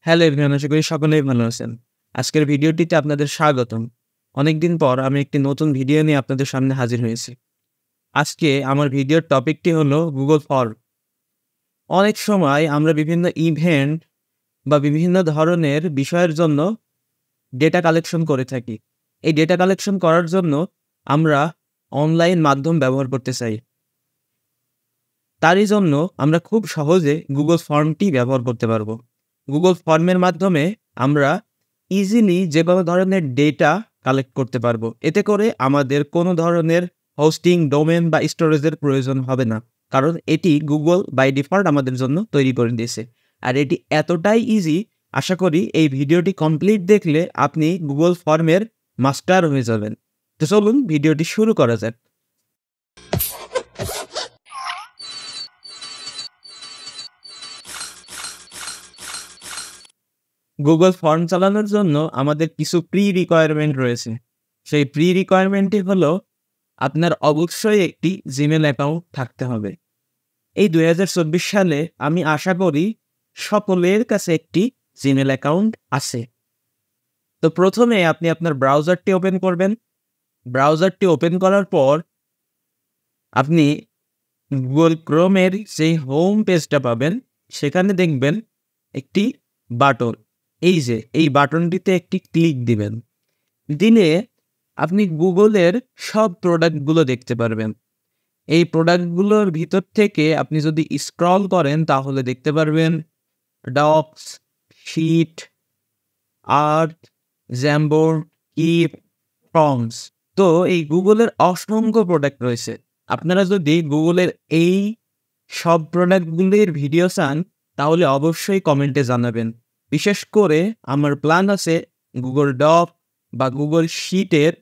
Hello everyone, আশা করি সকলেই ভালো আছেন। আজকের ভিডিওটিতে আপনাদের স্বাগতম। অনেকদিন পর আমি একটি নতুন ভিডিও নিয়ে আপনাদের সামনে হাজির হয়েছি। আজকে আমার ভিডিওর টপিকটি হলো গুগল ফর্ম। অনেক সময় আমরা বিভিন্ন ইভেন্ট বা বিভিন্ন ধরনের বিষয়ের জন্য ডেটা কালেকশন করে থাকি। এই ডেটা কালেকশন করার জন্য আমরা অনলাইন মাধ্যম ব্যবহার করতে চাই। তারই জন্য আমরা খুব সহজে গুগল ফর্মটি ব্যবহার করতে পারবো। গুগল ফর্মের মাধ্যমে আমরা ইজিলি যেকোনো ধরনের ডেটা কালেক্ট করতে পারবো। এতে করে আমাদের কোনো ধরনের হোস্টিং, ডোমেন বা স্টোরেজের প্রয়োজন হবে না। কারণ এটি গুগল বাই ডিফল্ট আমাদের জন্য তৈরি করে দিয়েছে। আর এটি এতটাই ইজি, আশা করি এই ভিডিওটি কমপ্লিট দেখলে আপনি গুগল ফর্মের মাস্টার হয়ে যাবেন। তো চলুন ভিডিওটি শুরু করা যাক। গুগল ফর্ম চালানোর জন্য আমাদের কিছু প্রি রিকোয়ারমেন্ট রয়েছে। সেই প্রি রিকোয়ারমেন্টটি হলো আপনার অবশ্যই একটি জিমেল অ্যাকাউন্ট থাকতে হবে। এই ২০২৪ সালে আমি আশা করি সকলের কাছে একটি জিমেল অ্যাকাউন্ট আছে। তো প্রথমে আপনি আপনার ব্রাউজারটি ওপেন করবেন। ব্রাউজারটি ওপেন করার পর আপনি গুগল ক্রোমের যেই হোম পেজটা পাবেন, সেখানে দেখবেন একটি বাটন। এই যে এই বাটনটিতে একটি ক্লিক দিবেন। দিলে আপনি গুগলের সব প্রোডাক্টগুলো দেখতে পারবেন। এই প্রোডাক্টগুলোর ভিতর থেকে আপনি যদি স্ক্রল করেন তাহলে দেখতে পারবেন Docs, Sheet, Art, Jamboard, Keep, Forms. তো এই গুগলের অসংখ্য প্রোডাক্ট রয়েছে। আপনারা যদি গুগলের এই সব প্রোডাক্টগুলির ভিডিও চান তাহলে অবশ্যই কমেন্টে জানাবেন। বিশেষ করে আমার প্ল্যান আছে গুগল ডক বা গুগল শিটের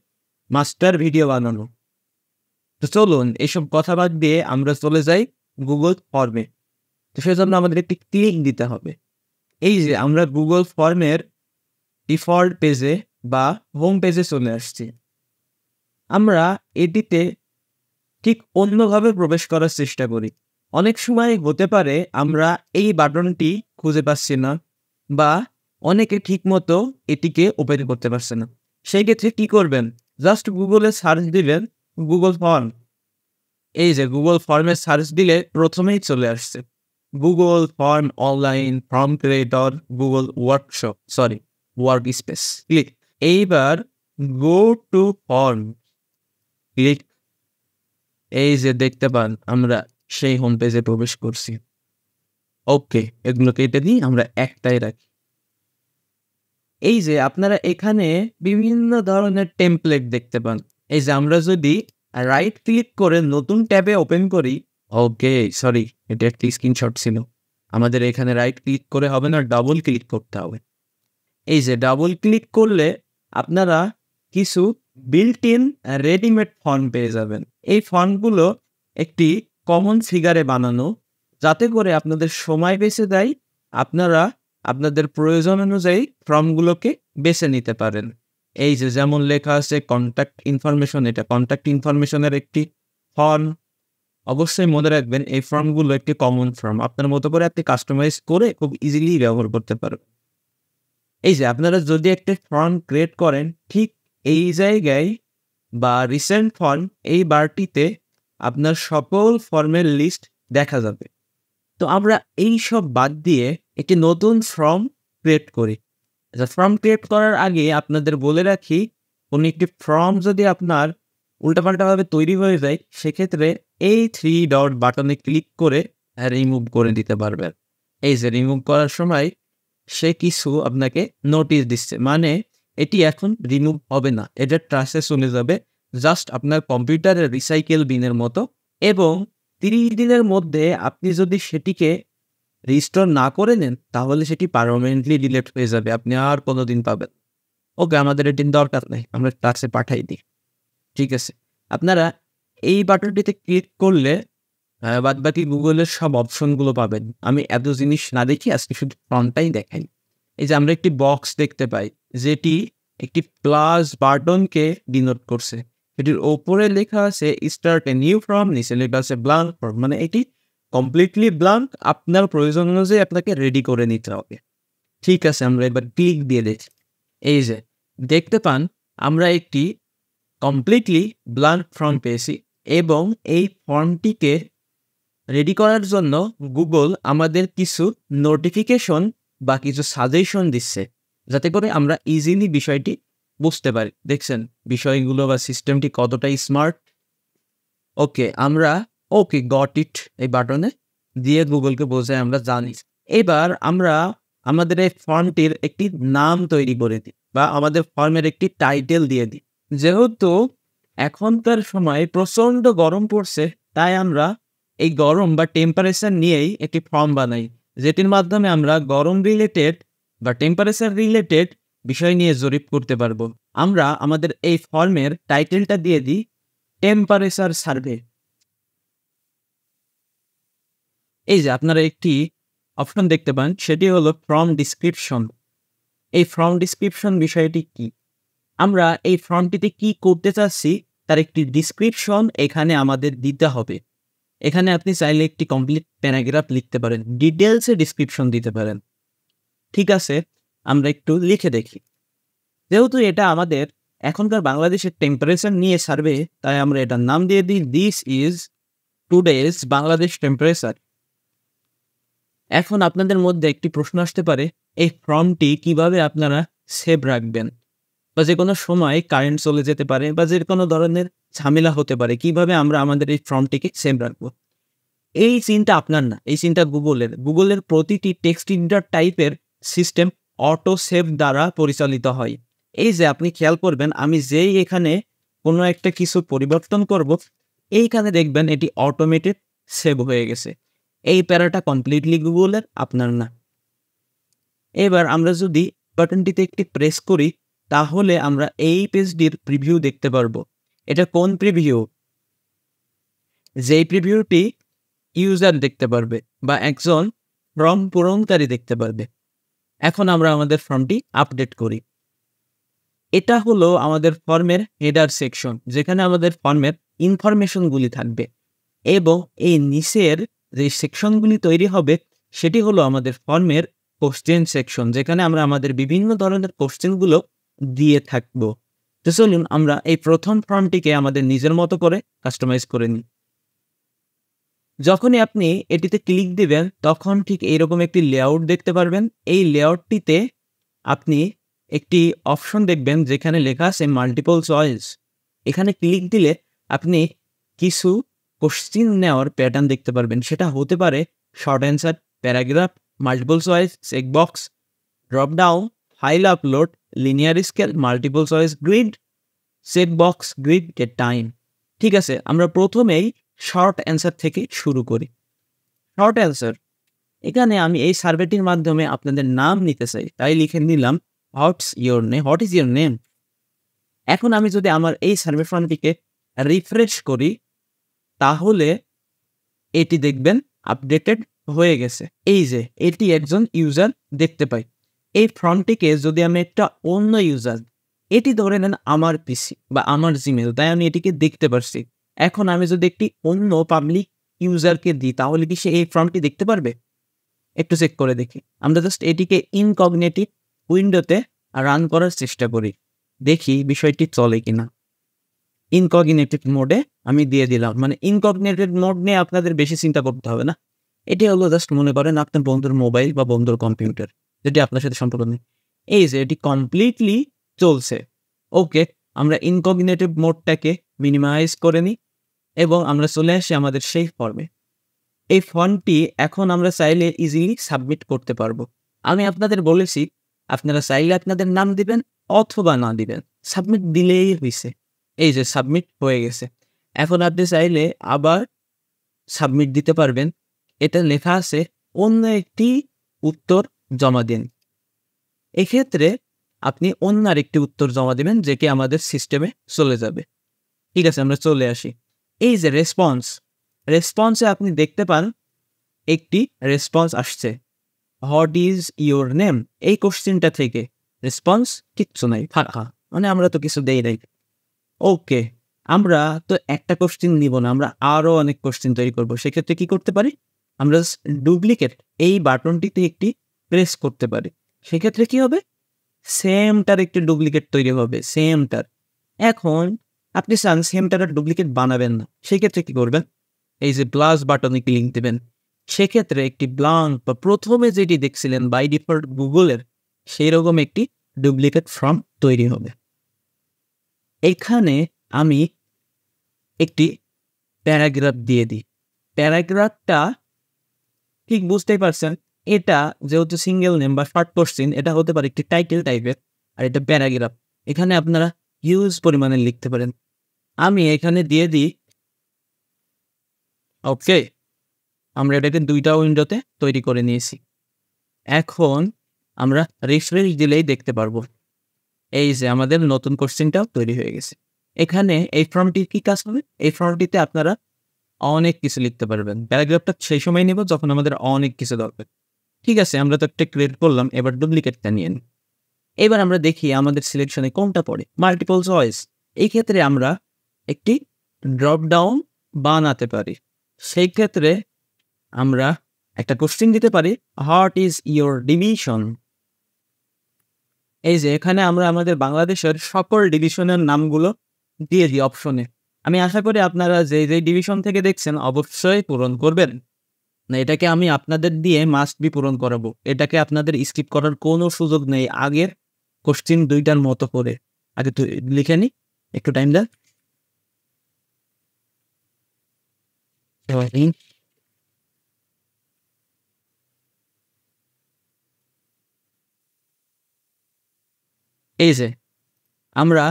মাস্টার ভিডিও বানানো। তো চলুন এসব কথা বাদ দিয়ে আমরা চলে যাই গুগল ফর্মে। তো সেজন্য আমাদের একটি ক্লিক দিতে হবে। এই যে আমরা গুগল ফর্মের ডিফল্ট পেজে বা হোম পেজে চলে আসছি। আমরা এটিতে ঠিক অন্যভাবে প্রবেশ করার চেষ্টা করি। অনেক সময় হতে পারে আমরা এই বাটনটি খুঁজে পাচ্ছি না বা অনেকে ঠিকমতো এটিকে ওপেন করতে পারছে না। সেই ক্ষেত্রে কি করবেন? জাস্ট গুগলে সার্চ দিবেন গুগল ফর্ম। এই যে গুগল ফর্মে সার্চ দিলে প্রথমেই চলে আসছে Google form online form creator Google work space. Click. এইবার গো টু ফর্ম ক্লিক। এই যে দেখতে পান আমরা সেই হোম পেজে প্রবেশ করছি। ওকে, এগুলো কেটে দিই, আমরা একটাই রাখি। এই যে আপনারা এখানে বিভিন্ন ধরনের টেমপ্লেট দেখতে পান। এই যে আমরা যদি রাইট ক্লিক করে নতুন ট্যাবে ওপেন করি, ওকে সরি, এটা একটি স্ক্রিনশট ছিল। আমাদের এখানে রাইট ক্লিক করে হবে না, ডাবল ক্লিক করতে হবে। এই যে ডাবল ক্লিক করলে আপনারা কিছু বিল্ট ইন রেডিমেড ফন্ট পেয়ে যাবেন। এই ফন্টগুলো একটি কমন ফিগারে বানানো, যাতে করে আপনাদের সময় বেঁচে দেয়। আপনারা আপনাদের প্রয়োজন অনুযায়ী ফর্মগুলোকে বেছে নিতে পারেন। এই যে যেমন লেখা আছে কন্ট্যাক্ট ইনফরমেশন, এটা কন্ট্যাক্ট ইনফরমেশনের একটি ফর্ম। অবশ্যই মনে রাখবেন এই ফর্মগুলো একটি কমন ফর্ম। আপনার মতো করে আপনি কাস্টমাইজ করে খুব ইজিলি ব্যবহার করতে পারবেন। এই যে আপনারা যদি একটা ফর্ম ক্রিয়েট করেন, ঠিক এই জায়গায় বা রিসেন্ট ফর্ম এই বারটিতে আপনার সকল ফর্মের লিস্ট দেখা যাবে। তো আমরা এই সব বাদ দিয়ে একটি নতুন ফর্ম ক্রিয়েট করি। ফর্ম ক্রিয়েট করার আগে আপনাদের বলে রাখি, কোনো একটি ফর্ম যদি আপনার উল্টাপাল্টাভাবে তৈরি হয়ে যায়, সেক্ষেত্রে এই 3 ডট বাটনে ক্লিক করে রিমুভ করে দিতে পারবেন। এই যে রিমুভ করার সময় সে কিছু আপনাকে নোটিশ দিচ্ছে, মানে এটি এখন রিমুভ হবে না, এটা ট্রাশে চলে যাবে, জাস্ট আপনার কম্পিউটারের রিসাইকেল বিনের মতো। এবং 30 দিনের মধ্যে আপনি যদি সেটিকে রিস্টোর না করে নেন তাহলে সেটি পার্মানেন্টলি ডিলিট হয়ে যাবে, আপনি আর কোনোদিন পাবেন। ওকে, আমাদের এটির দরকার নেই, আমরা ট্রাশে পাঠাই দিই। ঠিক আছে, আপনারা এই বাটনটিতে ক্লিক করলে বাদবাকি গুগলের সব অপশনগুলো পাবেন। আমি এত জিনিস না দেখি আজকে শুধু ফ্রন্টটাই দেখাই। এই যে আমরা একটি বক্স দেখতে পাই যেটি একটি প্লাস বাটনকে ডিনোট করছে। এটির ওপরে লেখা আছে স্টার্ট এ নিউ ফর্ম, নিচে লেখা আছে ব্ল্যাঙ্ক ফর্ম, মানে এটি কমপ্লিটলি ব্ল্যাঙ্ক। আপনার প্রয়োজন অনুযায়ী আপনাকে রেডি করে নিতে হবে। ঠিক আছে, আমরা এবার ক্লিক দিয়ে দেখি। এই যে দেখতে পান আমরা একটি কমপ্লিটলি ব্ল্যাঙ্ক ফর্ম পেয়েছি এবং এই ফর্মটিকে রেডি করার জন্য গুগল আমাদের কিছু নোটিফিকেশন বা কিছু সাজেশন দিচ্ছে, যাতে করে আমরা ইজিলি বিষয়টি বুঝতে পারি। দেখছেন বিষয়গুলো বা সিস্টেমটি কতটা স্মার্ট। আমরা গট ইট এই বাটনে দিয়ে গুগলকে বোঝায় আমরা জানি। এবার আমরা আমাদের এই ফর্মটির একটি নাম তৈরি করে দিই বা আমাদের ফর্মের একটি টাইটেল দিয়ে দিই। যেহেতু এখনকার সময় প্রচণ্ড গরম পড়ছে, তাই আমরা এই গরম বা টেম্পারেচার নিয়েই একটি ফর্ম বানাই, যেটির মাধ্যমে আমরা গরম রিলেটেড বা টেম্পারেচার রিলেটেড বিষয় নিয়ে জরিপ করতে পারবো। আমরা আমাদের এই ফর্মের টাইটেলটা দিয়ে দিই টেম্পারেচার সার্ভে। এই যে আপনারা একটি অপশন দেখতে পান, সেটি হলো ফর্ম ডিসক্রিপশন। এই ফর্ম ডিসক্রিপশন বিষয়টি কি? আমরা এই ফর্মটিতে কি করতে চাচ্ছি তার একটি ডিসক্রিপশন এখানে আমাদের দিতে হবে। এখানে আপনি চাইলে একটি কমপ্লিট প্যারাগ্রাফ লিখতে পারেন, ডিটেলসে ডিসক্রিপশন দিতে পারেন। ঠিক আছে, আমরা একটু লিখে দেখি। যেহেতু এটা আমাদের এখনকার বাংলাদেশের টেম্পারেচার নিয়ে সার্ভে, তাই আমরা এটার নাম দিয়ে দিই this is today's Bangladesh temperature. এখন আপনাদের মধ্যে একটি প্রশ্ন আসতে পারে, এই ফর্মটি কিভাবে আপনারা সেভ রাখবেন, বা যে কোনো সময় কারেন্ট চলে যেতে পারে বা যে কোনো ধরনের ঝামেলা হতে পারে, কিভাবে আমরা আমাদের এই ফর্মটিকে সেভ রাখবো? এই চিন্তা আপনার না, এই চিন্তা গুগলের। গুগলের প্রতিটি টেক্সট এডিটর টাইপের সিস্টেম অটো সেভ দ্বারা পরিচালিত হয়। এই যে আপনি খেয়াল করবেন, আমি যেই এখানে কোনো একটা কিছু পরিবর্তন করব, এইখানে দেখবেন এটি অটোমেটেড সেভ হয়ে গেছে। এই প্যারাটা কমপ্লিটলি গুগলের, আপনার না। এবার আমরা যদি বাটনটিতে একটি প্রেস করি, তাহলে আমরা এই পেজটির প্রিভিউ দেখতে পারবো। এটা কোন প্রিভিউ? যেই প্রিভিউটি ইউজার দেখতে পারবে বা একজন ফর্ম পূরণকারী দেখতে পারবে। এখন আমরা আমাদের ফর্মটি আপডেট করি। এটা হলো আমাদের ফর্মের হেডার সেকশন, যেখানে আমাদের ফর্মের ইনফরমেশনগুলি থাকবে, এবং এই নিচের যে সেকশনগুলি তৈরি হবে সেটি হলো আমাদের ফর্মের কোশ্চেন সেকশন, যেখানে আমরা আমাদের বিভিন্ন ধরনের কোশ্চেনগুলো দিয়ে থাকবো। তো চলুন আমরা এই প্রথম ফর্মটিকে আমাদের নিজের মতো করে কাস্টমাইজ করে নিই। যখনই আপনি এটিতে ক্লিক দিবেন, তখন ঠিক এইরকম একটি লেআউট দেখতে পারবেন। এই লেআউটটিতে আপনি একটি অপশন দেখবেন যেখানে লেখা আছে মাল্টিপল চয়েস। এখানে ক্লিক দিলে আপনি কিছু কোশ্চিন নেওয়ার প্যাটার্ন দেখতে পারবেন। সেটা হতে পারে short answer, paragraph, multiple choice, checkbox, drop down, file upload, linear scale, multiple choice grid, checkbox, grid, gate time. ঠিক আছে, আমরা প্রথমেই শর্ট অ্যান্সার থেকে শুরু করি। শর্ট অ্যান্সার, এখানে আমি এই সার্ভেটির মাধ্যমে আপনাদের নাম নিতে চাই, তাই লিখে নিলাম হোয়াট ইজ ইয়োর নেম। এখন আমি যদি আমার এই সার্ভে ফর্মটিকে রিফ্রেশ করি, তাহলে এটি দেখবেন আপডেটেড হয়ে গেছে। এই যে এটি একজন ইউজার দেখতে পাই। এই ফর্মটিকে যদি আমি একটা অন্য ইউজার, এটি ধরে নেন আমার পিসি বা আমার জিমেল, তাই আমি এটিকে দেখতে পারছি। এখন আমি যদি একটি অন্য পাবলিক ইউজারকে দিই, তাহলে কি সে এই ফর্মটি দেখতে পারবে? একটু চেক করে দেখি। আমরা জাস্ট এটিকে ইনকগনিটিভ উইন্ডোতে রান করার চেষ্টা করি, দেখি বিষয়টি চলে কিনা। ইনকগনিটিভ মোডে আমি দিয়ে দিলাম, মানে ইনকগনিটিভ মোড নিয়ে আপনাদের বেশি চিন্তা করতে হবে না। এটি হলো জাস্ট মনে করেন আপনার বন্ধুর মোবাইল বা বন্ধুর কম্পিউটার, যেটি আপনার সাথে সম্পর্ক নেই। এই যে এটি কমপ্লিটলি চলছে। আমরা ইনকগনিটিভ মোডটাকে মিনিমাইজ করে নিই এবং আমরা চলে আসি আমাদের সেই ফর্মে। এই ফর্মটি এখন আমরা চাইলে ইজিলি সাবমিট করতে পারবো। আমি আপনাদের বলেছি আপনারা চাইলে আপনাদের নাম দিবেন অথবা না দিবেন, সাবমিট দিলেই হয়েছে। এই যে সাবমিট হয়ে গেছে। এখন আপনি চাইলে আবার সাবমিট দিতে পারবেন। এটা লেখা আছে অন্য একটি উত্তর জমা দিন। এক্ষেত্রে আপনি অন্য আরেকটি উত্তর জমা দিবেন, যেটি আমাদের সিস্টেমে চলে যাবে। ঠিক আছে, আমরা চলে আসি। এই যে রেসপন্সে আপনি দেখতে পান একটি রেসপন্স আসছে, হোয়াট ইজ ইয়োর নেম। এই কোশ্চেনটা থেকে রেসপন্স কিচ্ছু নাই, ফাঁকা, মানে আমরা তো কিছু দেই নাই। আমরা তো একটা কোশ্চেন নিব না, আমরা আরো অনেক কোশ্চেন তৈরি করব। সেক্ষেত্রে কি করতে পারি? আমরা ডুপ্লিকেট এই বাটনটিতে একটি প্রেস করতে পারি। সেক্ষেত্রে কি হবে, সেমটার একটি ডুপ্লিকেট তৈরি হবে, সেমটার। এখন আপনি চান সেমটার ডুপ্লিকেট বানাবেন না, সেক্ষেত্রে কি করবেন, এই যে প্লাস বাটনে ক্লিক দেবেন। সেক্ষেত্রে একটি ব্লাঙ্ক বা প্রথমে যেটি দেখছিলেন বাই ডিফল্ট গুগলের সেই রকম একটি ডুপ্লিকেট ফর্ম তৈরি হবে। এখানে আমি একটি প্যারাগ্রাফ দিয়ে দিই। প্যারাগ্রাফটা ঠিক বুঝতেই পারছেন, এটা যেহেতু সিঙ্গেল নেম বা শর্ট কোশ্চেন, এটা হতে পারে একটি টাইটেল টাইপের, আর এটা প্যারাগ্রাফ। এখানে আপনারা হিউজ পরিমাণে লিখতে পারেন। আমি এখানে দিয়ে দিই ওকে। আমরা এটাকে দুইটা উইন্ডোতে তৈরি করে নিয়েছি। এখন আমরা রিফ্রেশ দিলেই দেখতে পারবো এই যে আমাদের নতুন কোশ্চেনটাও তৈরি হয়ে গেছে। এখানে এই ফর্মটির কি কাজ হবে, এই ফর্মটিতে আপনারা অনেক কিছু লিখতে পারবেন। প্যারাগ্রাফটা সেই সময় নেব যখন আমাদের অনেক কিছু দরকার। ঠিক আছে, আমরা তো একটা ক্রিয়েট করলাম, এবার ডুপ্লিকেটটা নিয়ে নিই। এবার আমরা দেখি আমাদের সিলেকশনে কোনটা পড়ে, মাল্টিপল চয়েস। এই ক্ষেত্রে আমরা একটি ড্রপ ডাউন বানাতে পারি। সেই ক্ষেত্রে আমরা একটা কোশ্চেন দিতে পারি, হোয়াট ইজ ইয়োর ডিভিশন। এই যে এখানে আমরা আমাদের বাংলাদেশের সকল ডিভিশনের নামগুলো দিয়ে দিই অপশনে। আমি আশা করি আপনারা যে ডিভিশন থেকে দেখছেন অবশ্যই পূরণ করবেন না, এটাকে আমি আপনাদের দিয়ে মাস্ট বি পূরণ করাবো। এটাকে আপনাদের স্কিপ করার কোনো সুযোগ নেই। আগের কোশ্চেন দুইটার মতো করে আগে তো লিখে নি, একটু টাইম দেন। এই যে আমরা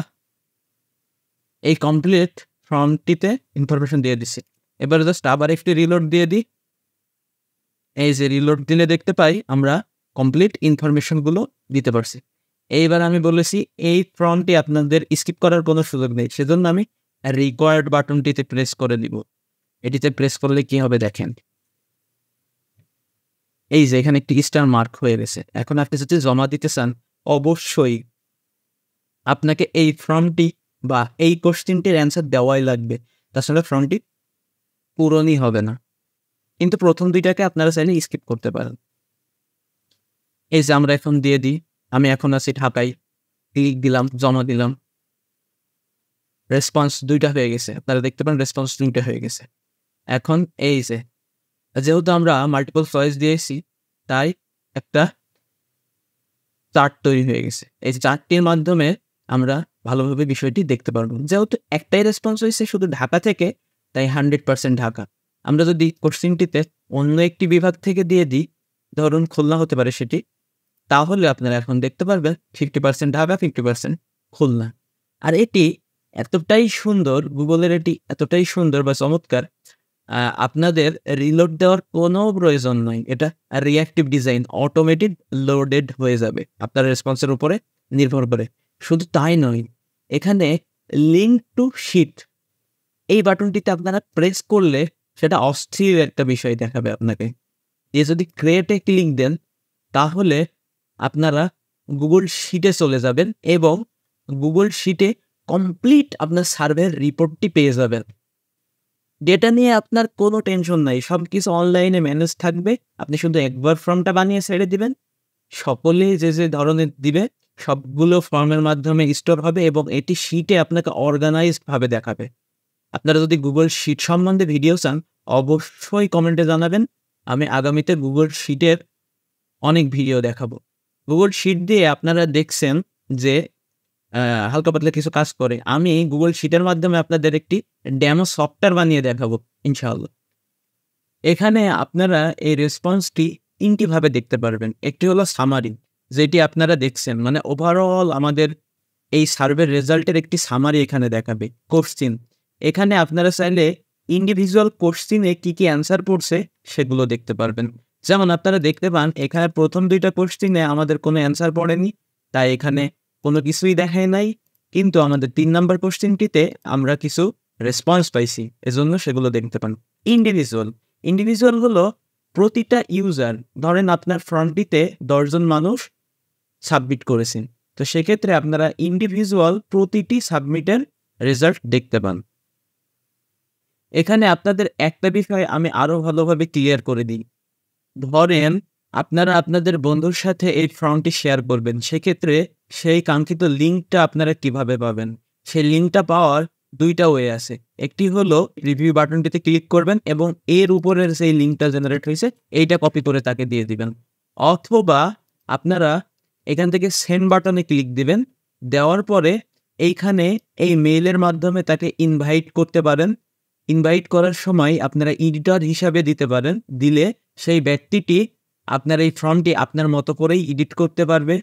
এই কমপ্লিট ফর্মটিতে ইনফরমেশন দিয়ে দিচ্ছি। এবার জাস্ট আবার একটি রিলোড দিয়ে দিই। এই যে রিলোড দিলে দেখতে পাই আমরা কমপ্লিট ইনফরমেশনগুলো দিতে পারছি। এইবার আমি বলেছি এই ফর্মটি আপনাদের স্কিপ করার কোনো সুযোগ নেই, সেজন্য আমি রিকোয়ার্ড বাটনটিতে প্রেস করে দিব। এটিতে প্রেস করলে কি হবে দেখেন, এই যে এখানে একটি স্টার মার্ক হয়ে গেছে। এখন আপনি যদি জমা দিতে চান অবশ্যই আপনাকে এই ফর্মটি বা এই কোশ্চেনটির অ্যান্সার দেওয়াই লাগবে, তাছাড়া ফর্মটি পূরণই হবে না। কিন্তু প্রথম দুইটাকে আপনারা চাইলে স্কিপ করতে পারেন। এই যে আমরা এখন দিয়ে দিই, আমি এখন আছি ঢাকায়, ক্লিক দিলাম, জমা দিলাম, রেসপন্স দুইটা হয়ে গেছে। আপনারা দেখতে পান রেসপন্স দুইটা হয়ে গেছে। এখন এই যে যেহেতু আমরা মাল্টিপল চয়েস দিয়েছি, তাই একটা চার্ট তৈরি হয়ে গেছে। এই চার্টটির মাধ্যমে আমরা ভালোভাবে বিষয়টি দেখতে পারবো। যেহেতু একটাই রেসপন্স হয়েছে শুধু ঢাকা থেকে, তাই 100% ঢাকা। আমরা যদি কোশ্চেনটিতে অন্য একটি বিভাগ থেকে দিয়ে দিই, ধরুন খুলনা হতে পারে সেটি, তাহলে আপনারা এখন দেখতে পারবেন 50% ঢাকা, 50% খুলনা। আর এটি এতটাই সুন্দর, গুগলের এটি এতটাই সুন্দর বা চমৎকার, আপনাদের রিলোড দেওয়ার কোনো প্রয়োজন নয়। এটা রিঅ্যাক্টিভ ডিজাইন, অটোমেটেড লোডেড হয়ে যাবে আপনার রেসপন্সের উপরে নির্ভর করে। শুধু তাই নয়, এখানে লিঙ্ক টু শিট এই বাটনটিতে আপনারা প্রেস করলে সেটা অস্থির একটা বিষয় দেখাবে আপনাকে। এ যদি ক্রিয়েটে ক্লিক দেন তাহলে আপনারা গুগল শিটে চলে যাবেন এবং গুগল শিটে কমপ্লিট আপনার সার্ভের রিপোর্টটি পেয়ে যাবেন। ডেটা নিয়ে আপনার কোনো টেনশন নাই, সব কিছু অনলাইনে ম্যানেজ থাকবে। আপনি শুধু একবার ফর্মটা বানিয়ে ছেড়ে দিবেন, সকলেই যে ধরনের দিবে সবগুলো ফর্মের মাধ্যমে স্টোর হবে এবং এটি শিটে আপনাকে অর্গানাইজডভাবে দেখাবে। আপনারা যদি গুগল শিট সম্বন্ধে ভিডিও চান অবশ্যই কমেন্টে জানাবেন, আমি আগামীতে গুগল শিটের অনেক ভিডিও দেখাবো। গুগল শিট দিয়ে আপনারা দেখছেন যে হালকা পাতলা কিছু কাজ করে। আমি গুগল শিটের মাধ্যমে আপনাদের একটি ডেমো সফটওয়্যার বানিয়ে দেখাবো ইনশাআল্লাহ। এখানে আপনারা এই রেসপন্সটি তিনটিভাবে দেখতে পারবেন। একটি হলো সামারি, যেটি আপনারা দেখছেন, মানে ওভারঅল আমাদের এই সার্ভের রেজাল্টের একটি সামারি এখানে দেখাবে। কোশ্চিন, এখানে আপনারা চাইলে ইন্ডিভিজুয়াল কোশ্চিনে কী কী অ্যান্সার পড়ছে সেগুলো দেখতে পারবেন। যেমন আপনারা দেখতে পান এখানে প্রথম দুইটা কোশ্চিনে আমাদের কোনো অ্যান্সার পড়েনি, তাই এখানে কোনো কিছুই দেখায় নাই। কিন্তু আমাদের 3 নম্বর কোশ্চিনটিতে আমরা কিছু রেসপন্স পাইছি, এজন্য সেগুলো দেখতে পান। ইন্ডিভিজুয়াল হলো প্রতিটা ইউজার, ধরেন আপনার ফর্মটিতে 10 জন মানুষ সাবমিট করেছেন, তো সেক্ষেত্রে আপনারা ইন্ডিভিজুয়াল প্রতিটি সাবমিটের রেজাল্ট দেখতে পান। এখানে আপনাদের একটা বিষয় আমি আরও ভালোভাবে ক্লিয়ার করে দিই। ধরেন আপনারা আপনাদের বন্ধুর সাথে এই ফর্মটি শেয়ার করবেন। সেক্ষেত্রে সেই কাঙ্ক্ষিত লিঙ্কটা আপনারা কিভাবে পাবেন? সেই লিঙ্কটা পাওয়ার ২ টা ওয়ে আছে। একটি হলো রিভিউ বাটনটিতে ক্লিক করবেন এবং এর উপরের যেই লিঙ্কটা জেনারেট হইছে এইটা কপি করে তাকে দিয়ে দিবেন। অথবা আপনারা এখান থেকে সেন্ড বাটনে ক্লিক দিবেন। দেওয়ার পরে এইখানে এই মেইলের মাধ্যমে তাকে ইনভাইট করতে পারেন। ইনভাইট করার সময় আপনারা এডিটর হিসাবে দিতে পারেন। দিলে সেই ব্যক্তিটি আপনার এই ফর্মটি আপনার মতো করেই এডিট করতে পারবে।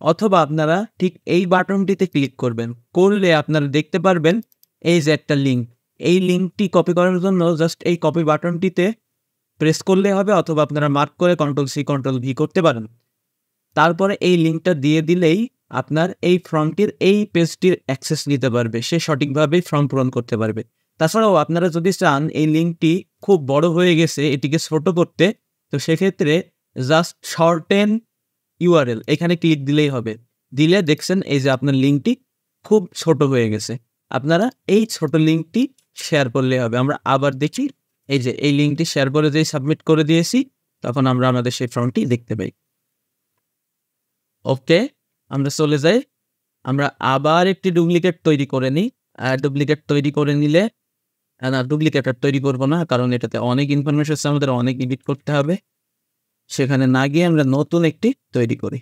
অথবা আপনারা ঠিক এই বাটনটিতে ক্লিক করবেন। করলে আপনারা দেখতে পারবেন এই যে একটা লিঙ্ক। এই লিঙ্কটি কপি করার জন্য জাস্ট এই কপি বাটনটিতে প্রেস করলে হবে, অথবা আপনারা মার্ক করে Ctrl+C Ctrl+V করতে পারেন। তারপরে এই লিঙ্কটা দিয়ে দিলেই আপনার এই ফর্মটির এই পেজটির অ্যাক্সেস নিতে পারবে। সে সঠিকভাবে ফর্ম পূরণ করতে পারবে। তাছাড়াও আপনারা যদি চান এই লিঙ্কটি খুব বড় হয়ে গেছে এটিকে ছোট করতে, তো সেক্ষেত্রে জাস্ট শর্টেন URL এখানে ক্লিক দিলেই হবে। দিলে দেখছেন এই যে আপনার লিঙ্কটি খুব ছোট হয়ে গেছে। আপনারা এই ছোট লিঙ্কটি শেয়ার করলেই হবে। আমরা আবার দেখি, এই যে এই লিঙ্কটি শেয়ার করে যেই সাবমিট করে দিয়েছি, তখন আমরা আমাদের সেই ফর্মটি দেখতে পাই। ওকে, আমরা চলে যাই। আমরা আবার একটি ডুপ্লিকেট তৈরি করে নিই। ডুপ্লিকেট তৈরি করে নিলে না, ডুপ্লিকেট আর তৈরি করব না, কারণ এটাতে অনেক ইনফরমেশন আছে, আমাদের অনেক এডিট করতে হবে। সেখানে না গিয়ে আমরা নতুন একটি তৈরি করি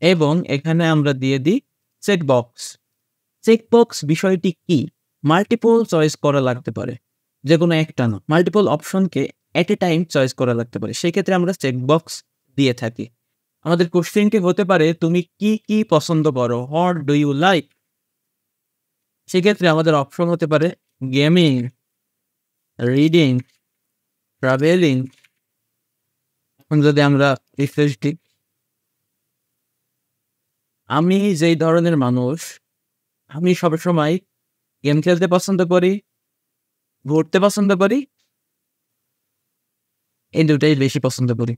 এবং এখানে আমরা দিয়ে দিই চেকবক্স। চেকবক্স বিষয়টি কি? মাল্টিপল চয়েস করা লাগতে পারে, যে কোনো একটা না, মাল্টিপল অপশনকে এট এ টাইম চয়েস করা লাগতে পারে। সেক্ষেত্রে আমরা চেকবক্স দিয়ে থাকি। আমাদের কোশ্চেনটি হতে পারে তুমি কি কি পছন্দ করো, হোয়াট ডু ইউ লাইক। সেক্ষেত্রে আমাদের অপশন হতে পারে গেমিং, রিডিং, ট্রাভেলিং। এখন যদি আমরা রিফ্রেশ দিই, আমি যেই ধরনের মানুষ, আমি সবসময় গেম খেলতে পছন্দ করি, ঘুরতে পছন্দ করি, এই দুটাই বেশি পছন্দ করি।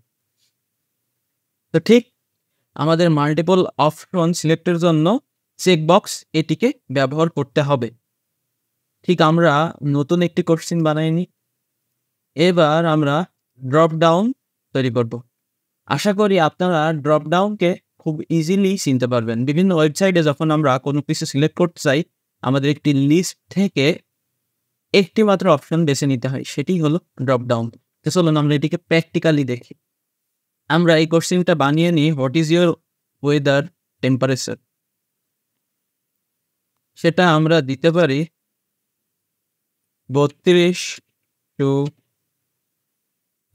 তো ঠিক আমাদের মাল্টিপল অপশন সিলেক্টের জন্য চেকবক্স এটিকে ব্যবহার করতে হবে। ঠিক আমরা নতুন একটি কোশ্চেন বানাই নিই। এবার আমরা ড্রপ ডাউন তৈরি করব। আশা করি আপনারা ড্রপ ডাউনকে খুব ইজিলি চিনতে পারবেন। বিভিন্ন ওয়েবসাইটে যখন আমরা কোনো কিছু সিলেক্ট করতে চাই, আমাদের একটি লিস্ট থেকে একটি মাত্র অপশন বেছে নিতে হয়, সেটি হলো ড্রপ ডাউন। তো চলুন আমরা এটিকে প্র্যাকটিক্যালি দেখি। আমরা এই কোশ্চেনটা বানিয়ে নিই, what is your weather temperature. সেটা আমরা দিতে পারি 32 টু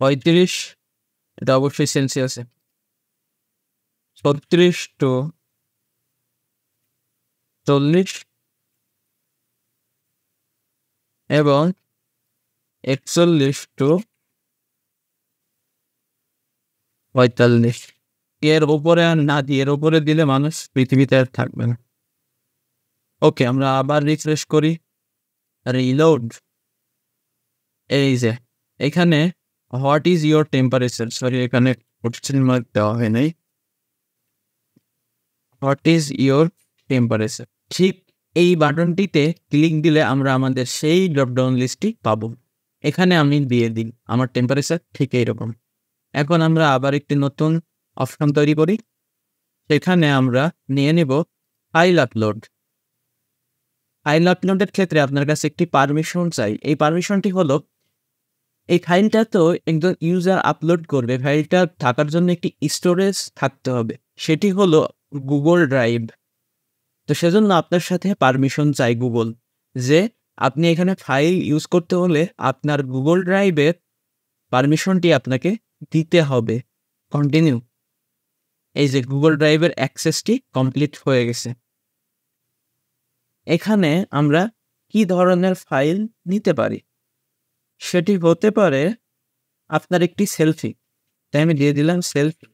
35, এটা অবশ্যই সেলসিয়াসে, 36 টু 40 এবং 41 টু 45। এর উপরে আর না দিয়ে, এর উপরে দিলে মানুষ পৃথিবীতে আর থাকবে না। ওকে, আমরা আবার রিফ্রেশ করি, রিলোড। এই যে এখানে what is your temperature, sorry এখানে কোশ্চেন মার্ক দেওয়া হয় নাই, হোয়াট ইজ ইউর টেম্পারেচার। ঠিক এই বাটনটিতে ক্লিক দিলে আমরা আমাদের সেই ড্রপডাউন লিস্টটি পাবো। এখানে আমি দিয়ে দিই আমার টেম্পারেচার ঠিক এইরকম। এখন আমরা আবার একটি নতুন অপশন তৈরি করি। সেখানে আমরা নিয়ে নেব ফাইল আপলোড। ফাইল আপলোডের ক্ষেত্রে আপনার কাছে একটি পারমিশন চাই। এই পারমিশনটি হলো, এই ফাইলটা তো একজন ইউজার আপলোড করবে, ফাইলটা থাকার জন্য একটি স্টোরেজ থাকতে হবে, সেটি হলো গুগল ড্রাইভ। তো সেজন্য আপনার সাথে পারমিশন চাই গুগল, যে আপনি এখানে ফাইল ইউজ করতে হলে আপনার গুগল ড্রাইভের পারমিশনটি আপনাকে দিতে হবে। কন্টিনিউ। এই যে গুগল ড্রাইভের অ্যাক্সেসটি কমপ্লিট হয়ে গেছে। এখানে আমরা কি ধরনের ফাইল নিতে পারি, সেটি হতে পারে আপনার একটি সেলফি। তাই আমি দিয়ে দিলাম সেলফি।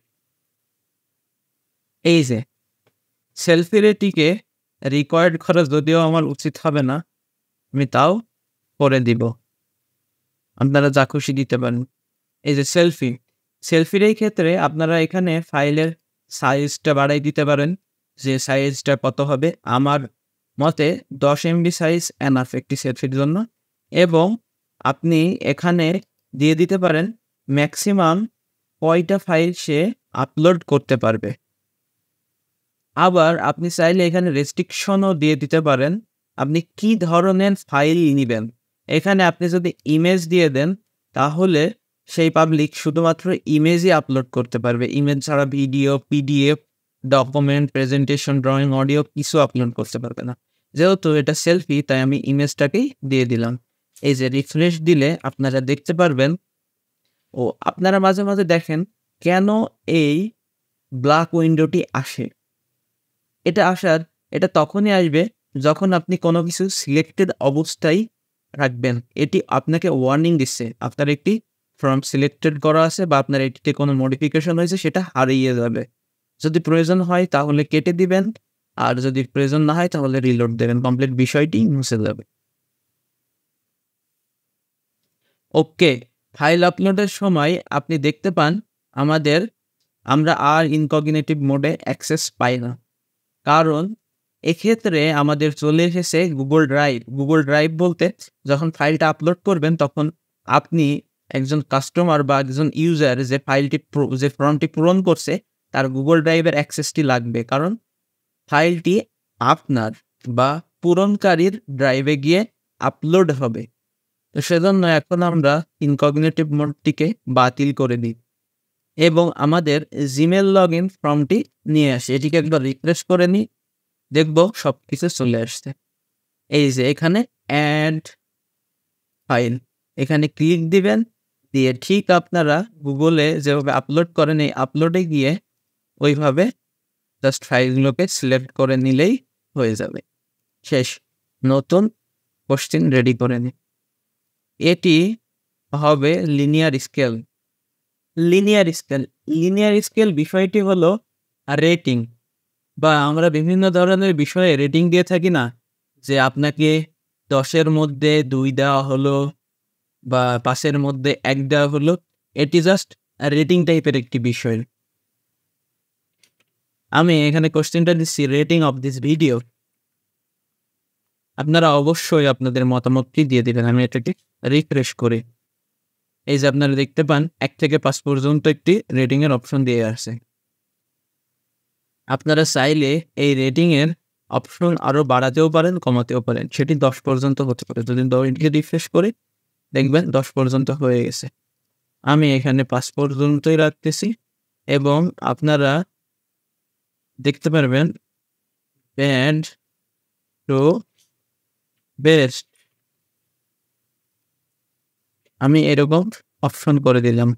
এই যে সেলফির এটিকে রিকোয়ার্ড করা যদিও আমার উচিত হবে না, আমি তাও করে দিব। আপনারা যা খুশি দিতে পারেন। এই যে সেলফি, সেলফির এই ক্ষেত্রে আপনারা এখানে ফাইলের সাইজটা বাড়াই দিতে পারেন, যে সাইজটা কত হবে। আমার মতে 10 MB সাইজ এনাফ একটি সেলফির জন্য। এবং আপনি এখানে দিয়ে দিতে পারেন ম্যাক্সিমাম কয়টা ফাইল সে আপলোড করতে পারবে। আবার আপনি চাইলে এখানে রেস্ট্রিকশনও দিয়ে দিতে পারেন, আপনি কি ধরনের ফাইল নিবেন। এখানে আপনি যদি ইমেজ দিয়ে দেন তাহলে সেই পাবলিক শুধুমাত্র ইমেজই আপলোড করতে পারবে, ইমেজ ছাড়া video, PDF, document, presentation, drawing, audio কিছু আপলোড করতে পারবে না। যেহেতু এটা সেলফি তাই আমি ইমেজটাকেই দিয়ে দিলাম। এই যে রিফ্রেশ দিলে আপনারা দেখতে পারবেন, ও আপনারা মাঝে মাঝে দেখেন কেন এই ব্ল্যাক উইন্ডোটি আসে। এটা তখনই আসবে যখন আপনি কোনো কিছু সিলেক্টেড অবস্থায় রাখবেন। এটি আপনাকে ওয়ার্নিং দিচ্ছে আপনার একটি ফর্ম সিলেক্টেড করা আছে বা আপনার এটিতে কোনো মডিফিকেশন হয়েছে, সেটা হারিয়ে যাবে। যদি প্রয়োজন হয় তাহলে কেটে দিবেন, আর যদি প্রয়োজন না হয় তাহলে রিলোড দেবেন, কমপ্লিট বিষয়টি মুছে যাবে। ওকে, ফাইল আপলোডের সময় আপনি দেখতে পান আমরা আর ইনকগনিটিভ মোডে অ্যাক্সেস পাই না, কারণ এক্ষেত্রে আমাদের চলে এসেছে গুগল ড্রাইভ বলতে যখন ফাইলটা আপলোড করবেন তখন আপনি একজন কাস্টমার বা একজন ইউজার যে ফর্মটি পূরণ করছে তার গুগল ড্রাইভের অ্যাক্সেসটি লাগবে, কারণ ফাইলটি আপনার বা পূরণকারীর ড্রাইভে গিয়ে আপলোড হবে। তো সেজন্য এখন আমরা ইনকগনিটিভ মোডটিকে বাতিল করে দিই এবং আমাদের জিমেল লগ ইন ফর্মটি নিয়ে আসি। এটিকে একবার রিফ্রেশ করে নিই, দেখব সব কিছু চলে আসছে। এই যে এখানে অ্যাড ফাইল, এখানে ক্লিক দিবেন, দিয়ে ঠিক আপনারা গুগলে যেভাবে আপলোড করেন এই আপলোডে গিয়ে ওইভাবে জাস্ট ফাইলগুলোকে সিলেক্ট করে নিলেই হয়ে যাবে। শেষ, নতুন কোশ্চেন রেডি করে নিই। এটি হবে লিনিয়ার স্কেল বিষয়টি হলো রেটিং, বা আমরা বিভিন্ন ধরনের বিষয়ে রেটিং দিয়ে থাকি না, যে আপনাকে 10-এর মধ্যে 2 দেওয়া হলো বা 5-এর মধ্যে 1 দেওয়া হলো। এটি জাস্ট রেটিং টাইপের একটি বিষয়। আমি এখানে কোশ্চেনটা দিচ্ছি রেটিং অফ দিস ভিডিও। আপনারা অবশ্যই আপনাদের মতামতটি দিয়ে দিবেন। আমি এটাকে রিফ্রেশ করি, এই যে আপনারা দেখতে পান 1 থেকে 5 পর্যন্ত একটি রেটিং এর অপশন দিয়ে আসছে। আপনারা চাইলে এই রেটিং এর অপশন আরো বাড়াতেও পারেন, কমাতেও পারেন, সেটি 10 পর্যন্ত হতে পারে। যদি 10কে রিফ্রেশ করি দেখবেন 10 পর্যন্ত হয়ে গেছে। আমি এখানে 5 পর্যন্তই রাখতেছি এবং আপনারা দেখতে পারবেন ব্যাড টু বেস্ট, আমি এরকম অপশন করে দিলাম।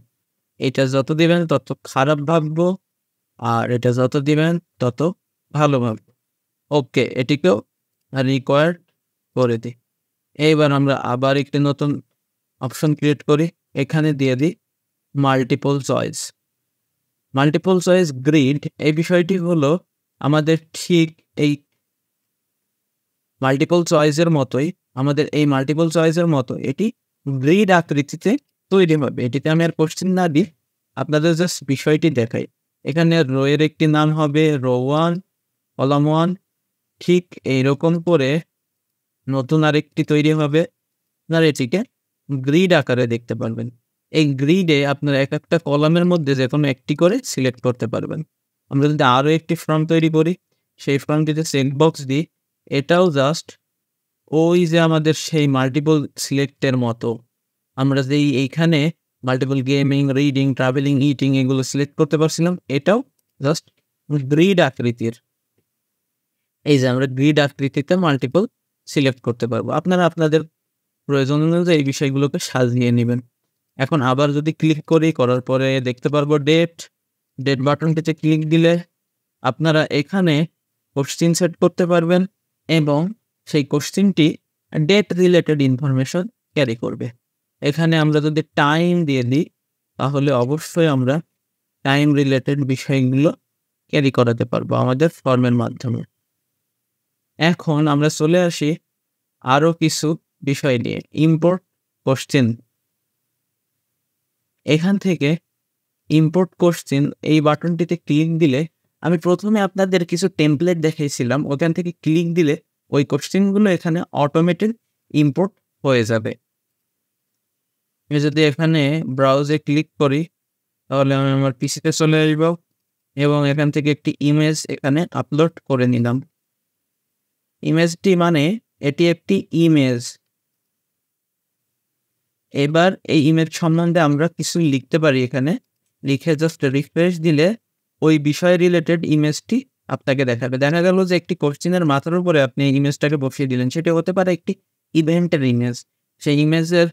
এটা যত দিবেন তত খারাপ ভাববো, আর এটা যত দিবেন তত ভালো ভাববো। ওকে, এটিকেও রিকোয়ার্ড করে দিই। এইবার আমরা আবার একটি নতুন অপশন ক্রিয়েট করি, এখানে দিয়ে দিই মাল্টিপল চয়েস গ্রিড। এই বিষয়টি হলো আমাদের ঠিক এই মাল্টিপল চয়েসের মতো এটি গ্রিড আকৃতিতে তৈরি হবে। এটিতে আমি আর কোশ্চেন না দিই, আপনাদের জাস্ট বিষয়টি দেখাই। এখানে রো এর একটি নাম হবে রো 1, কলাম 1, ঠিক এইরকম করে নতুন আরেকটি তৈরি হবে। আপনারা এটিকে গ্রিড আকারে দেখতে পারবেন। এই গ্রিডে আপনারা এক একটা কলামের মধ্যে যে কোনো একটি করে সিলেক্ট করতে পারবেন। আমরা যদি আরও একটি ফর্ম তৈরি করি, সেই ফর্মটিতে চেকবক্স দিই, এটাও জাস্ট ওই যে আমাদের সেই মাল্টিপল সিলেক্টের মতো আমরা যেই এইখানে multiple gaming, reading, travelling, eating এগুলো সিলেক্ট করতে পারছিলাম, এটাও জাস্ট গ্রিড আকৃতির। এই যে আমরা গ্রিড আকৃতিতে মাল্টিপল সিলেক্ট করতে পারবো। আপনারা আপনাদের প্রয়োজন অনুযায়ী এই বিষয়গুলোকে সাজিয়ে নেবেন। এখন আবার যদি ক্লিক করার পরে দেখতে পারবো ডেট বাটনটিতে ক্লিক দিলে আপনারা এখানে কোশ্চিন সেট করতে পারবেন এবং সেই কোশ্চিনটি ডেট রিলেটেড ইনফরমেশন ক্যারি করবে। এখানে আমরা যদি টাইম দিয়ে দিই তাহলে অবশ্যই আমরা টাইম রিলেটেড বিষয়গুলো ক্যারি করাতে পারবো আমাদের ফর্মের মাধ্যমে। এখন আমরা চলে আসি আরও কিছু বিষয় নিয়ে। ইম্পোর্ট কোশ্চেন, এখান থেকে ইম্পোর্ট কোশ্চেন এই বাটনটিতে ক্লিক দিলে, আমি প্রথমে আপনাদের কিছু টেমপ্লেট দেখাইছিলাম, ওখান থেকে ক্লিক দিলে ওই কোশ্চেনগুলো এখানে অটোমেটেড ইম্পোর্ট হয়ে যাবে। আমি যদি এখানে ব্রাউজে ক্লিক করি তাহলে আমি আমার পিসিতে চলে আসবো এবং এখান থেকে একটি ইমেজ এখানে আপলোড করে নিলাম। ইমেজটি মানে এটি একটি ইমেজ। এবার এই ইমেজ সম্বন্ধে আমরা কিছু লিখতে পারি এখানে। লিখে জাস্ট রিফ্রেশ দিলে ওই বিষয় রিলেটেড ইমেজটি আপনাকে দেখাবে। দেখা গেল যে একটি কোশ্চেনের মাথার উপরে আপনি ইমেজটাকে বসিয়ে দিলেন। সেটা হতে পারে একটি ইভেন্টের ইমেজ। সেই ইমেজের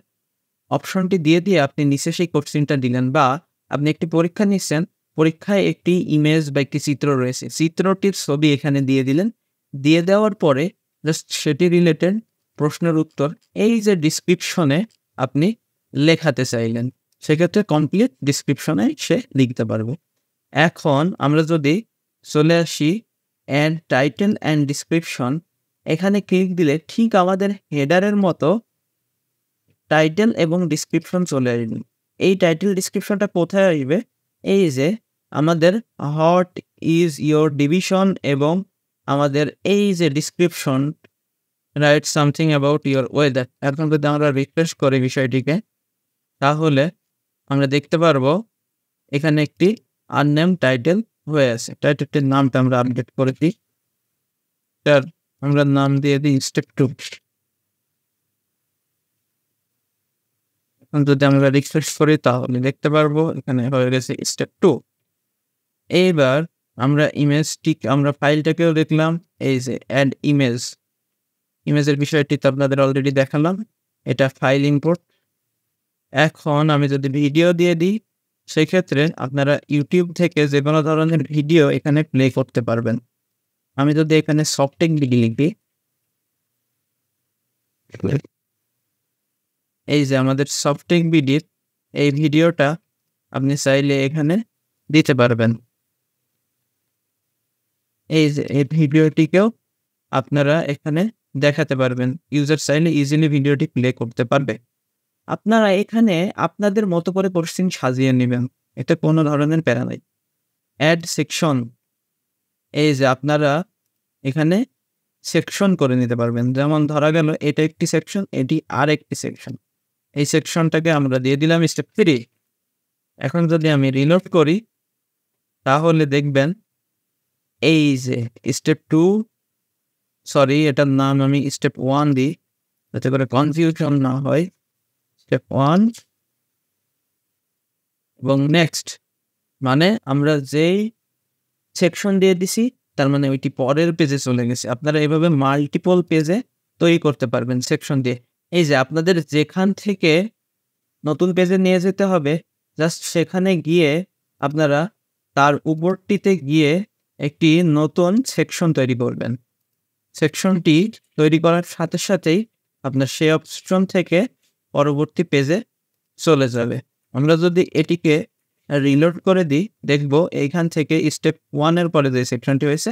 অপশনটি দিয়ে আপনি নিচে সেই কোশ্চেনটা দিলেন, বা আপনি একটি পরীক্ষা নিচ্ছেন, পরীক্ষায় একটি ইমেজ বা একটি চিত্র রয়েছে, চিত্রটির ছবি এখানে দিয়ে দিলেন। দিয়ে দেওয়ার পরে জাস্ট সেটি রিলেটেড প্রশ্নের উত্তর এই যে ডিসক্রিপশনে আপনি লেখাতে চাইলেন, সেক্ষেত্রে কমপ্লিট ডিসক্রিপশনে সে লিখতে পারবে। এখন আমরা যদি চলে আসি অ্যাড টাইটেল অ্যান্ড ডিসক্রিপশন, এখানে ক্লিক দিলে ঠিক আমাদের হেডারের মতো টাইটেল এবং ডিসক্রিপশন চলে আসবে। এই টাইটেল ডিসক্রিপশনটা কোথায় আসবে? এই যে আমাদের হোয়াট ইজ ইয়োর ডিভিশন এবং আমাদের এই যে description right something about your weather. এখন যদি আমরা রিফ্রেশ করি বিষয়টিকে, তাহলে আমরা দেখতে পারবো এখানে একটি আননেম টাইটেল হয়ে আছে। টাইটেলটির নামটা আমরা আপডেট করে দিই। তার আমরা নাম দিয়ে দিই স্টেপ 2। এখন যদি আমরা রিফ্রেশ করি তাহলে দেখতে পারবো এখানে হয়ে গেছে স্টেপ 2। এইবার আমরা আমরা ফাইলটাকেও দেখলাম। এই যে অ্যাড ইমেজ, ইমেজের বিষয়টি তো আপনাদের অলরেডি দেখালাম, এটা ফাইল ইম্পোর্ট। এখন আমি যদি ভিডিও দিয়ে দিই, সেক্ষেত্রে আপনারা ইউটিউব থেকে যে কোনো ধরনের ভিডিও এখানে প্লে করতে পারবেন। আমি যদি এখানে সফটেক ভিডিও লিখি, এই যে আমাদের সফটেক ভিডিও, এই ভিডিওটা আপনি চাইলে এখানে দিতে পারবেন। এই যে এই ভিডিওটিকেও আপনারা এখানে দেখাতে পারবেন। ইউজার চাইলে ইজিলি ভিডিওটি প্লে করতে পারবে। আপনারা এখানে আপনাদের মতো করে কোশ্চেন সাজিয়ে নেবেন, এটা কোনো ধরনের প্যারা নাই। অ্যাড সেকশন, এই যে আপনারা এখানে সেকশন করে নিতে পারবেন। যেমন ধরা গেল এটা একটি সেকশন, এটি আর একটি সেকশন। এই সেকশনটাকে আমরা দিয়ে দিলাম স্টেপ 3। এখন যদি আমি রিলোড করি, তাহলে দেখবেন এই যে স্টেপ 2, সরি এটার নাম আমি স্টেপ 1 দিই যাতে করে কনফিউশন না হয়। স্টেপ 1 এবং নেক্সট, মানে আমরা যেই সেকশন দিয়ে দিছি তার মানে ওইটি পরের পেজে চলে গেছে। আপনারা এভাবে মাল্টিপল পেজে তৈরি করতে পারবেন সেকশন দিয়ে। এই যে আপনাদের যেখান থেকে নতুন পেজে নিয়ে যেতে হবে, জাস্ট সেখানে গিয়ে আপনারা তার উপরটিতে গিয়ে একটি নতুন সেকশন তৈরি করবেন। সেকশনটি তৈরি করার সাথে সাথেই আপনার সেই অপশন থেকে পরবর্তী পেজে চলে যাবে। আমরা যদি এটিকে রিলোড করে দিই, দেখব এইখান থেকে স্টেপ 1 এর পরে যে সেকশনটি হয়েছে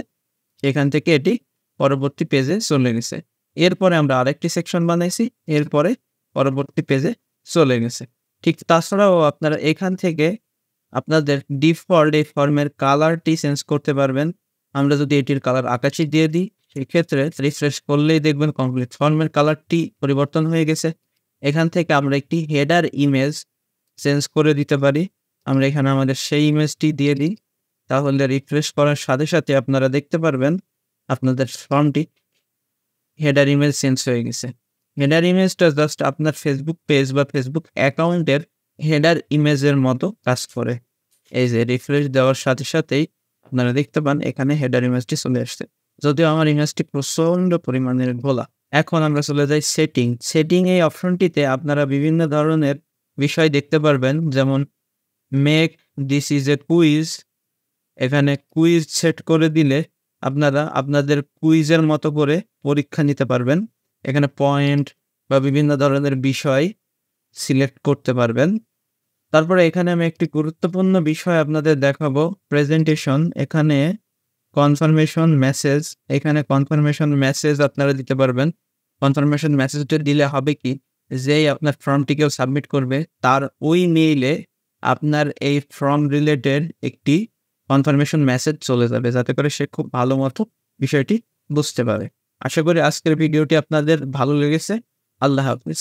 এখান থেকে এটি পরবর্তী পেজে চলে গেছে। এরপরে আমরা আরেকটি সেকশন বানাইছি, এরপরে পরবর্তী পেজে চলে গেছে। ঠিক তাছাড়াও আপনারা এখান থেকে আপনাদের ডিফল্ট এই ফর্মের কালারটি চেঞ্জ করতে পারবেন। আমরা যদি এটির কালার আকাশি দিয়ে দিই, সেক্ষেত্রে রিফ্রেশ করলেই দেখবেন কমপ্লিট ফর্মের কালারটি পরিবর্তন হয়ে গেছে। এখান থেকে আমরা একটি হেডার ইমেজ চেঞ্জ করে দিতে পারি। আমরা এখানে আমাদের সেই ইমেজটি দিয়ে দিই, তাহলে রিফ্রেশ করার সাথে সাথে আপনারা দেখতে পারবেন আপনাদের ফর্মটি হেডার ইমেজ চেঞ্জ হয়ে গেছে। হেডার ইমেজটা জাস্ট আপনার ফেসবুক পেজ বা ফেসবুক অ্যাকাউন্টের হেডার ইমেজের মতো কাজ করে। এই যে রিফ্রেশ দেওয়ার সাথে সাথেই আপনারা দেখতে পান এখানে হেডার ইমেজটি চলে আসছে, যদিও আমার ইমেজটি প্রচন্ড পরিমাণের ঘোলা। এখন আমরা চলে যাই সেটিং এই অপশনটিতে আপনারা বিভিন্ন ধরনের বিষয় দেখতে পারবেন, যেমন make this is a quiz. এখানে কুইজ সেট করে দিলে আপনারা আপনাদের কুইজের মতো করে পরীক্ষা নিতে পারবেন। এখানে পয়েন্ট বা বিভিন্ন ধরনের বিষয় সিলেক্ট করতে পারবেন। তারপরে এখানে আমি একটি গুরুত্বপূর্ণ বিষয় আপনাদের দেখাবো, প্রেজেন্টেশন। এখানে কনফার্মেশন মেসেজ, এখানে কনফার্মেশন মেসেজ আপনারা দিতে পারবেন। কনফার্মেশন মেসেজটা দিলে হবে কি, যেই আপনার ফর্মটিকেও সাবমিট করবে তার ওই মেইলে আপনার এই ফর্ম রিলেটেড একটি কনফার্মেশন মেসেজ চলে যাবে, যাতে করে সে খুব ভালো মতো বিষয়টি বুঝতে পারে। আশা করি আজকের ভিডিওটি আপনাদের ভালো লেগেছে। আল্লাহ হাফিজ।